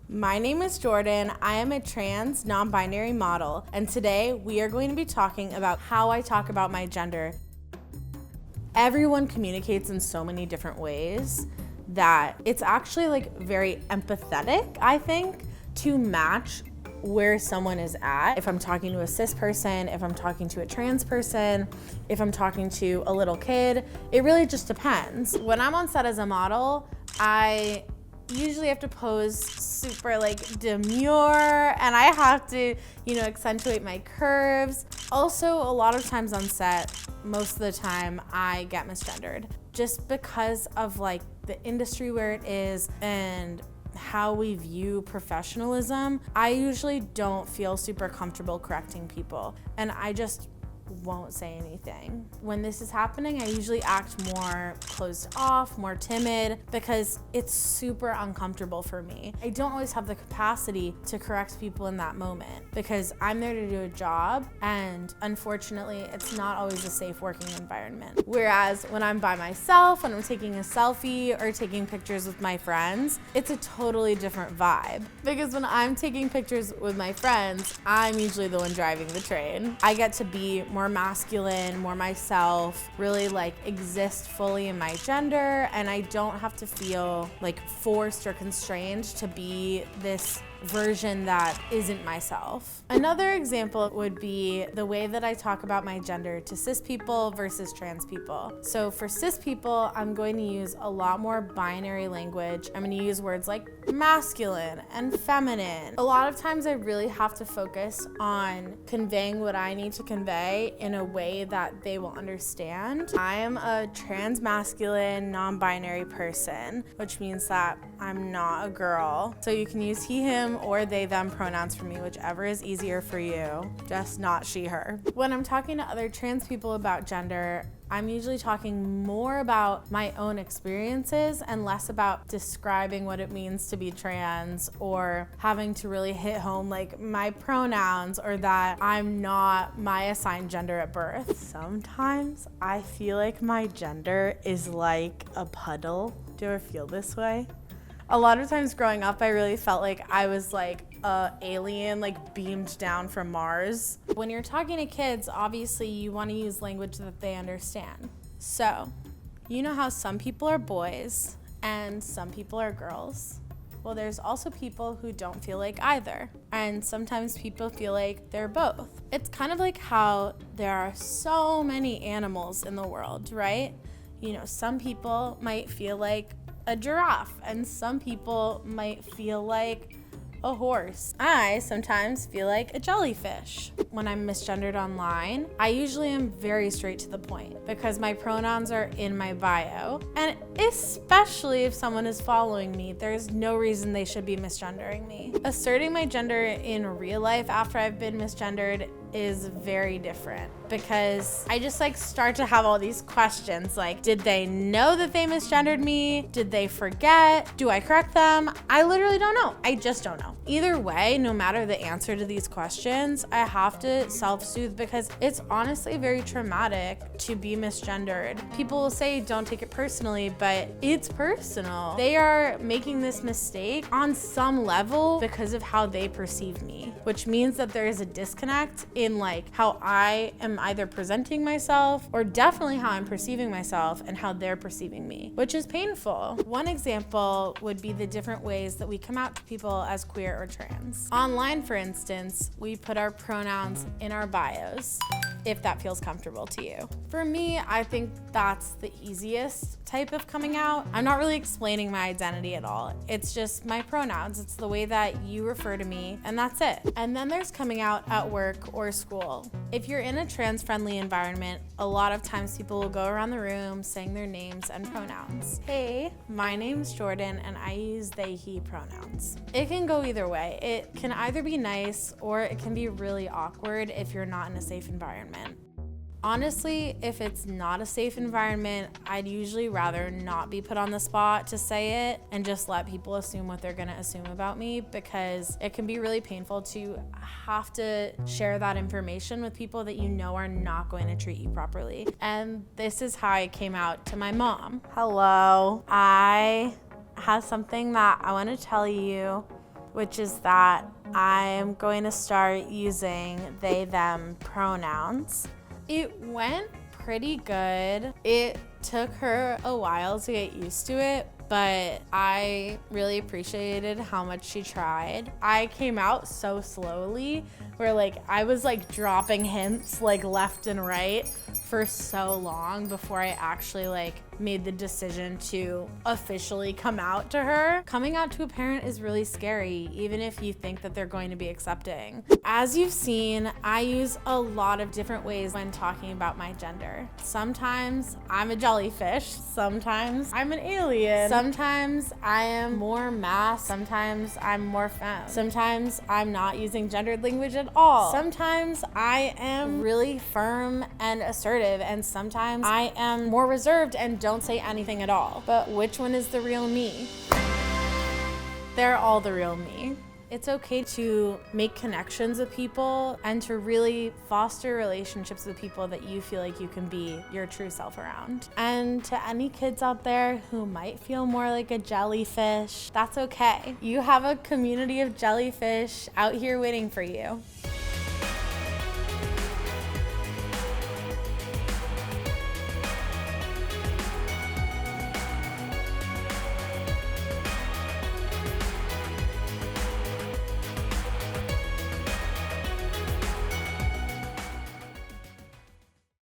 My name is Jordan. I am a trans, non-binary model, and today we are going to be talking about how I talk about my gender. Everyone communicates in so many different ways that it's actually very empathetic, I think, to match where someone is at. If I'm talking to a cis person, if I'm talking to a trans person, if I'm talking to a little kid, it really just depends. When I'm on set as a model, I usually have to pose super demure, and I have to, accentuate my curves. Also, a lot of times on set, most of the time I get misgendered just because of the industry where it is and how we view professionalism. I usually don't feel super comfortable correcting people, and I just won't say anything. When this is happening, I usually act more closed off, more timid, because it's super uncomfortable for me. I don't always have the capacity to correct people in that moment because I'm there to do a job, and unfortunately, it's not always a safe working environment. Whereas when I'm by myself, when I'm taking a selfie or taking pictures with my friends, it's a totally different vibe. Because when I'm taking pictures with my friends, I'm usually the one driving the train. I get to be more masculine, more myself, really exist fully in my gender, and I don't have to feel forced or constrained to be this version that isn't myself. Another example would be the way that I talk about my gender to cis people versus trans people. So for cis people, I'm going to use a lot more binary language. I'm going to use words like masculine and feminine. A lot of times I really have to focus on conveying what I need to convey in a way that they will understand. I am a trans masculine, non-binary person, which means that I'm not a girl. So you can use he, him, or they, them pronouns for me, whichever is easier for you, just not she, her. When I'm talking to other trans people about gender, I'm usually talking more about my own experiences and less about describing what it means to be trans or having to really hit home my pronouns or that I'm not my assigned gender at birth. Sometimes I feel like my gender is like a puddle. Do you ever feel this way? A lot of times growing up, I really felt like I was a alien, beamed down from Mars. When you're talking to kids, obviously you want to use language that they understand. So, you know how some people are boys and some people are girls? Well, there's also people who don't feel like either. And sometimes people feel like they're both. It's kind of like how there are so many animals in the world, right? Some people might feel like a giraffe, and some people might feel like a horse. I sometimes feel like a jellyfish. When I'm misgendered online, I usually am very straight to the point because my pronouns are in my bio, and especially if someone is following me, there's no reason they should be misgendering me. Asserting my gender in real life after I've been misgendered is very different because I just start to have all these questions did they know that they misgendered me? Did they forget? Do I correct them? I literally don't know. I just don't know. Either way, no matter the answer to these questions, I have to self-soothe because it's honestly very traumatic to be misgendered. People will say don't take it personally, but it's personal. They are making this mistake on some level because of how they perceive me, which means that there is a disconnect in how I am either presenting myself or definitely how I'm perceiving myself and how they're perceiving me, which is painful. One example would be the different ways that we come out to people as queer or trans. Online, for instance, we put our pronouns in our bios if that feels comfortable to you. For me, I think that's the easiest type of coming out. I'm not really explaining my identity at all. It's just my pronouns. It's the way that you refer to me, and that's it. And then there's coming out at work or school. If you're in a trans-friendly environment, a lot of times people will go around the room saying their names and pronouns. Hey, my name's Jordan, and I use they, he pronouns. It can go either way. It can either be nice or it can be really awkward if you're not in a safe environment. Honestly, if it's not a safe environment, I'd usually rather not be put on the spot to say it and just let people assume what they're gonna assume about me, because it can be really painful to have to share that information with people that you know are not going to treat you properly. And this is how I came out to my mom. Hello, I have something that I want to tell you which is that I'm going to start using they, them pronouns. It went pretty good. It took her a while to get used to it, but I really appreciated how much she tried. I came out so slowly where like I was like dropping hints like left and right for so long before I actually like made the decision to officially come out to her. Coming out to a parent is really scary, even if you think that they're going to be accepting. As you've seen, I use a lot of different ways when talking about my gender. Sometimes I'm a jellyfish, sometimes I'm an alien, sometimes I am more mask, sometimes I'm more femme, sometimes I'm not using gendered language at all, sometimes I am really firm and assertive, and sometimes I am more reserved and don't say anything at all. But which one is the real me? They're all the real me. It's okay to make connections with people and to really foster relationships with people that you feel like you can be your true self around. And to any kids out there who might feel more like a jellyfish, that's okay. You have a community of jellyfish out here waiting for you.